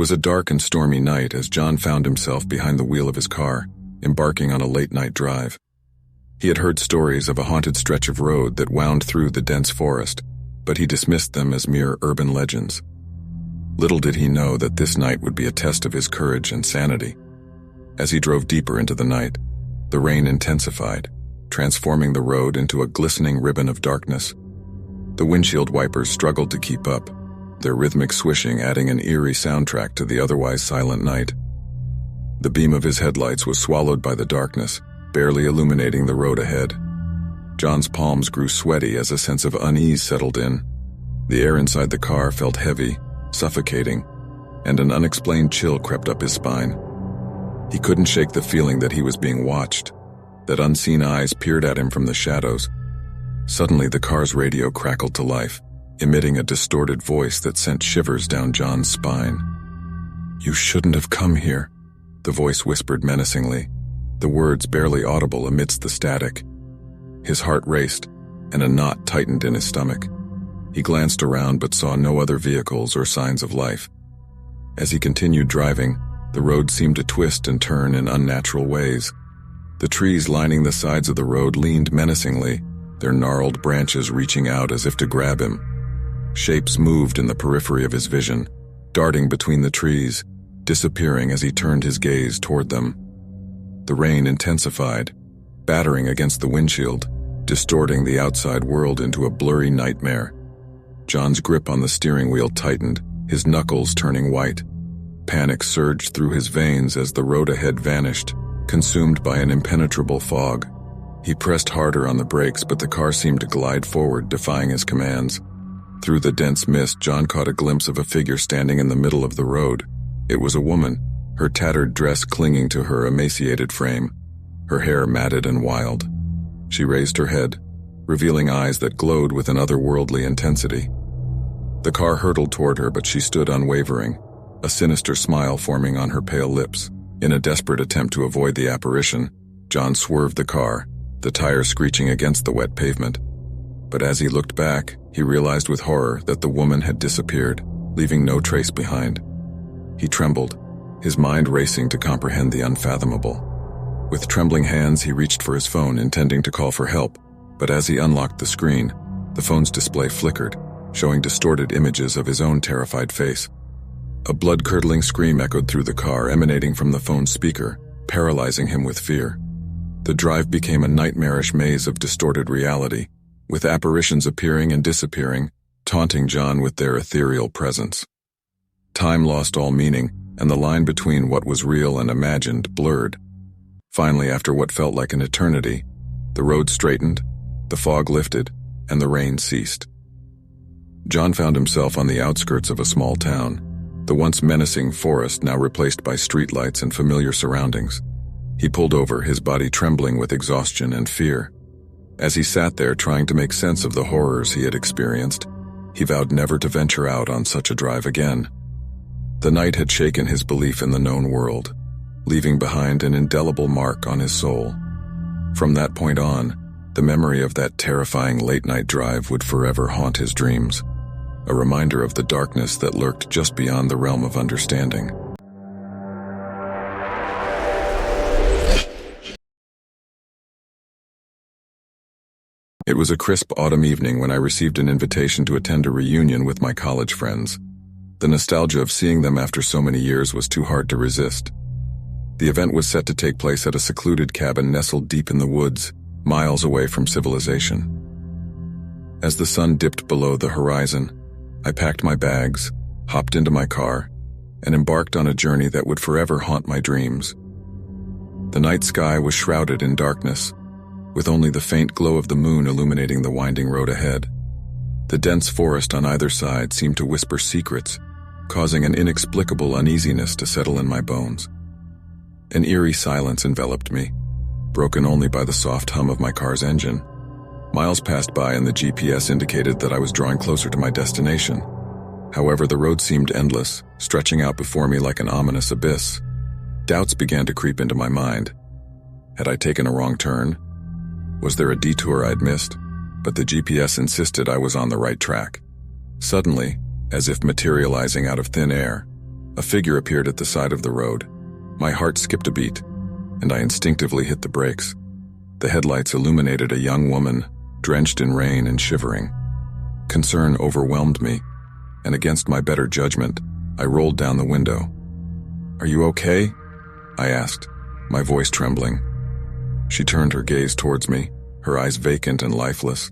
was a dark and stormy night as John found himself behind the wheel of his car, embarking on a late-night drive. He had heard stories of a haunted stretch of road that wound through the dense forest, but he dismissed them as mere urban legends. Little did he know that this night would be a test of his courage and sanity. As he drove deeper into the night, the rain intensified, transforming the road into a glistening ribbon of darkness. The windshield wipers struggled to keep up, their rhythmic swishing adding an eerie soundtrack to the otherwise silent night. The beam of his headlights was swallowed by the darkness, barely illuminating the road ahead. John's palms grew sweaty as a sense of unease settled in. The air inside the car felt heavy, suffocating, and an unexplained chill crept up his spine. He couldn't shake the feeling that he was being watched, that unseen eyes peered at him from the shadows. Suddenly, the car's radio crackled to life, emitting a distorted voice that sent shivers down John's spine. "You shouldn't have come here," the voice whispered menacingly, the words barely audible amidst the static. His heart raced, and a knot tightened in his stomach. He glanced around but saw no other vehicles or signs of life. As he continued driving, the road seemed to twist and turn in unnatural ways. The trees lining the sides of the road leaned menacingly, their gnarled branches reaching out as if to grab him. Shapes moved in the periphery of his vision, darting between the trees, disappearing as he turned his gaze toward them. The rain intensified, battering against the windshield, distorting the outside world into a blurry nightmare. John's grip on the steering wheel tightened, his knuckles turning white. Panic surged through his veins as the road ahead vanished, consumed by an impenetrable fog. He pressed harder on the brakes, but the car seemed to glide forward, defying his commands. Through the dense mist, John caught a glimpse of a figure standing in the middle of the road. It was a woman, her tattered dress clinging to her emaciated frame, her hair matted and wild. She raised her head, revealing eyes that glowed with an otherworldly intensity. The car hurtled toward her, but she stood unwavering, a sinister smile forming on her pale lips. In a desperate attempt to avoid the apparition, John swerved the car, the tires screeching against the wet pavement. But as he looked back, he realized with horror that the woman had disappeared, leaving no trace behind. He trembled, his mind racing to comprehend the unfathomable. With trembling hands, he reached for his phone, intending to call for help, but as he unlocked the screen, the phone's display flickered, showing distorted images of his own terrified face. A blood-curdling scream echoed through the car, emanating from the phone's speaker, paralyzing him with fear. The drive became a nightmarish maze of distorted reality, with apparitions appearing and disappearing, taunting John with their ethereal presence. Time lost all meaning, and the line between what was real and imagined blurred. Finally, after what felt like an eternity, the road straightened, the fog lifted, and the rain ceased. John found himself on the outskirts of a small town, the once menacing forest now replaced by streetlights and familiar surroundings. He pulled over, his body trembling with exhaustion and fear. As he sat there trying to make sense of the horrors he had experienced, he vowed never to venture out on such a drive again. The night had shaken his belief in the known world, leaving behind an indelible mark on his soul. From that point on, the memory of that terrifying late-night drive would forever haunt his dreams, a reminder of the darkness that lurked just beyond the realm of understanding. It was a crisp autumn evening when I received an invitation to attend a reunion with my college friends. The nostalgia of seeing them after so many years was too hard to resist. The event was set to take place at a secluded cabin nestled deep in the woods, miles away from civilization. As the sun dipped below the horizon, I packed my bags, hopped into my car, and embarked on a journey that would forever haunt my dreams. The night sky was shrouded in darkness, with only the faint glow of the moon illuminating the winding road ahead. The dense forest on either side seemed to whisper secrets, causing an inexplicable uneasiness to settle in my bones. An eerie silence enveloped me, broken only by the soft hum of my car's engine. Miles passed by and the GPS indicated that I was drawing closer to my destination. However, the road seemed endless, stretching out before me like an ominous abyss. Doubts began to creep into my mind. Had I taken a wrong turn? Was there a detour I'd missed? But the GPS insisted I was on the right track. Suddenly, as if materializing out of thin air, A figure appeared at the side of the road. My heart skipped a beat, and I instinctively hit the brakes. The headlights illuminated a young woman, drenched in rain and shivering. Concern overwhelmed me, and against my better judgment, I rolled down the window. "Are you okay?" I asked, my voice trembling. She turned her gaze towards me, her eyes vacant and lifeless.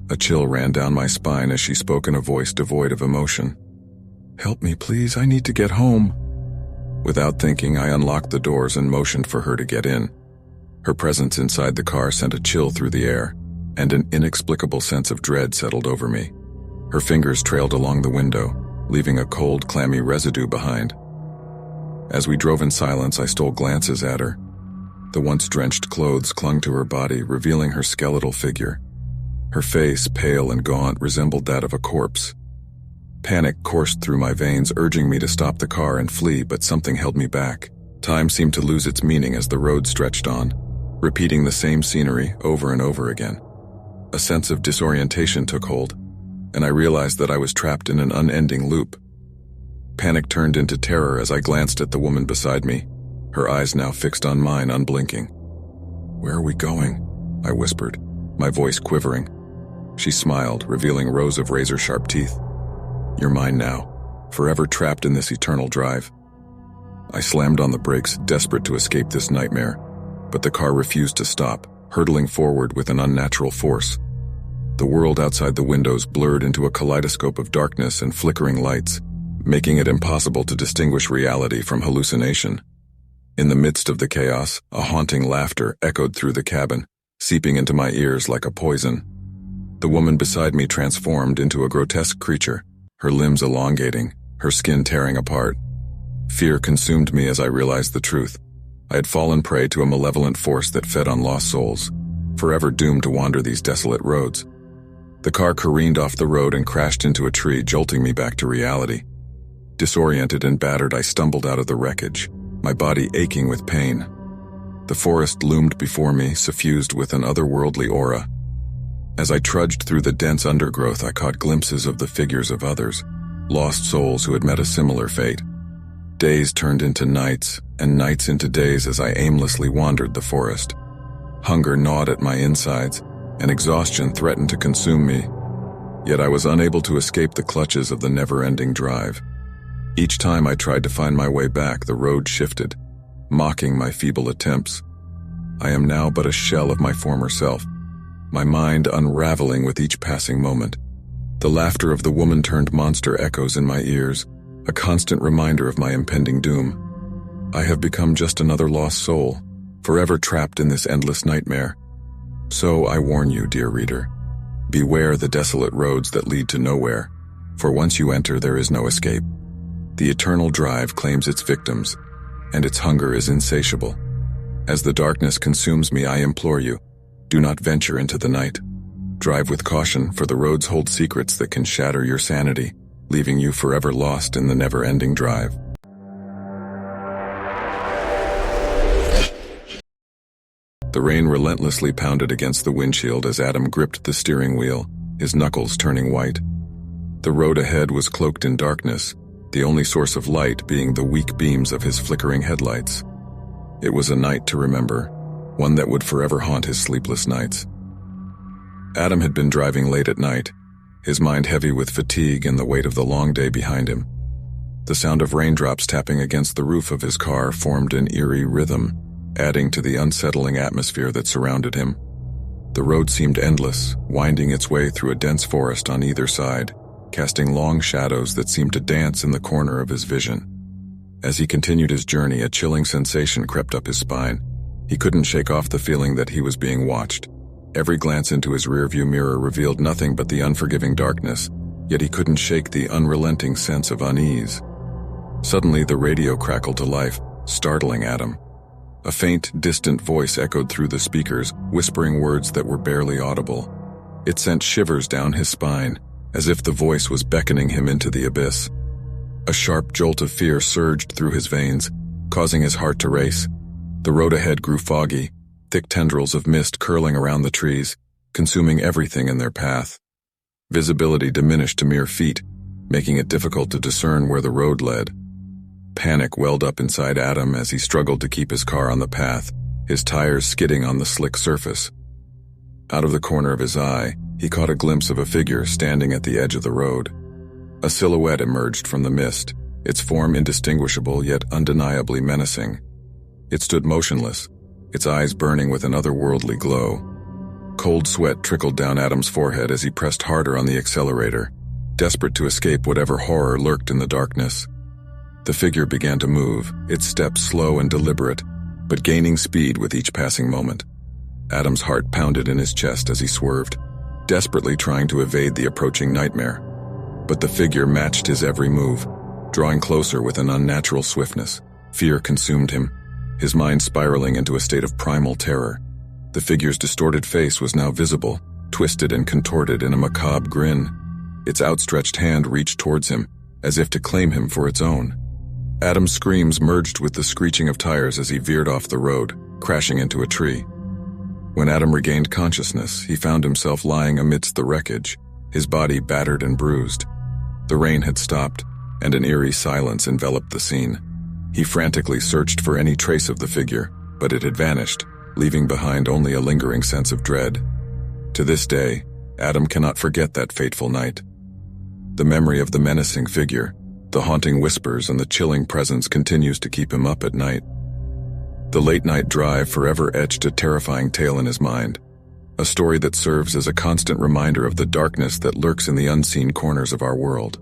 A chill ran down my spine as she spoke in a voice devoid of emotion. "Help me, please, I need to get home." Without thinking, I unlocked the doors and motioned for her to get in. Her presence inside the car sent a chill through the air, and an inexplicable sense of dread settled over me. Her fingers trailed along the window, leaving a cold, clammy residue behind. As we drove in silence, I stole glances at her. The once drenched clothes clung to her body, revealing her skeletal figure. Her face, pale and gaunt, resembled that of a corpse. Panic coursed through my veins, urging me to stop the car and flee, but something held me back. Time seemed to lose its meaning as the road stretched on, repeating the same scenery over and over again. A sense of disorientation took hold, and I realized that I was trapped in an unending loop. Panic turned into terror as I glanced at the woman beside me, her eyes now fixed on mine, unblinking. "Where are we going?" I whispered, my voice quivering. She smiled, revealing rows of razor-sharp teeth. "You're mine now, forever trapped in this eternal drive." I slammed on the brakes, desperate to escape this nightmare, but the car refused to stop, hurtling forward with an unnatural force. The world outside the windows blurred into a kaleidoscope of darkness and flickering lights, making it impossible to distinguish reality from hallucination. In the midst of the chaos, a haunting laughter echoed through the cabin, seeping into my ears like a poison. The woman beside me transformed into a grotesque creature, her limbs elongating, her skin tearing apart. Fear consumed me as I realized the truth. I had fallen prey to a malevolent force that fed on lost souls, forever doomed to wander these desolate roads. The car careened off the road and crashed into a tree, jolting me back to reality. Disoriented and battered, I stumbled out of the wreckage, my body aching with pain. The forest loomed before me, suffused with an otherworldly aura. As I trudged through the dense undergrowth, I caught glimpses of the figures of others, lost souls who had met a similar fate. Days turned into nights, and nights into days as I aimlessly wandered the forest. Hunger gnawed at my insides, and exhaustion threatened to consume me. Yet I was unable to escape the clutches of the never-ending drive. Each time I tried to find my way back, the road shifted, mocking my feeble attempts. I am now but a shell of my former self, my mind unraveling with each passing moment. The laughter of the woman turned monster echoes in my ears, a constant reminder of my impending doom. I have become just another lost soul, forever trapped in this endless nightmare. So I warn you, dear reader, beware the desolate roads that lead to nowhere, for once you enter there is no escape. The eternal drive claims its victims, and its hunger is insatiable. As the darkness consumes me, I implore you, do not venture into the night. Drive with caution, for the roads hold secrets that can shatter your sanity, leaving you forever lost in the never-ending drive. The rain relentlessly pounded against the windshield as Adam gripped the steering wheel, his knuckles turning white. The road ahead was cloaked in darkness, the only source of light being the weak beams of his flickering headlights. It was a night to remember, one that would forever haunt his sleepless nights. Adam had been driving late at night, his mind heavy with fatigue and the weight of the long day behind him. The sound of raindrops tapping against the roof of his car formed an eerie rhythm, adding to the unsettling atmosphere that surrounded him. The road seemed endless, winding its way through a dense forest on either side, casting long shadows that seemed to dance in the corner of his vision. As he continued his journey, a chilling sensation crept up his spine. He couldn't shake off the feeling that he was being watched. Every glance into his rearview mirror revealed nothing but the unforgiving darkness, yet he couldn't shake the unrelenting sense of unease. Suddenly, the radio crackled to life, startling Adam. A faint, distant voice echoed through the speakers, whispering words that were barely audible. It sent shivers down his spine, as if the voice was beckoning him into the abyss. A sharp jolt of fear surged through his veins, causing his heart to race. The road ahead grew foggy, thick tendrils of mist curling around the trees, consuming everything in their path. Visibility diminished to mere feet, making it difficult to discern where the road led. panic welled up inside Adam as he struggled to keep his car on the path, his tires skidding on the slick surface. Out of the corner of his eye, he caught a glimpse of a figure standing at the edge of the road. A silhouette emerged from the mist, its form indistinguishable yet undeniably menacing. It stood motionless, its eyes burning with an otherworldly glow. Cold sweat trickled down Adam's forehead as he pressed harder on the accelerator, desperate to escape whatever horror lurked in the darkness. The figure began to move, its steps slow and deliberate, but gaining speed with each passing moment. Adam's heart pounded in his chest as he swerved, desperately trying to evade the approaching nightmare. But the figure matched his every move, drawing closer with an unnatural swiftness. Fear consumed him, his mind spiraling into a state of primal terror. The figure's distorted face was now visible, twisted and contorted in a macabre grin. Its outstretched hand reached towards him, as if to claim him for its own. Adam's screams merged with the screeching of tires as he veered off the road, crashing into a tree. When Adam regained consciousness, he found himself lying amidst the wreckage, his body battered and bruised. The rain had stopped, and an eerie silence enveloped the scene. He frantically searched for any trace of the figure, but it had vanished, leaving behind only a lingering sense of dread. To this day, Adam cannot forget that fateful night. The memory of the menacing figure, the haunting whispers and the chilling presence continues to keep him up at night. The late-night drive forever etched a terrifying tale in his mind, a story that serves as a constant reminder of the darkness that lurks in the unseen corners of our world.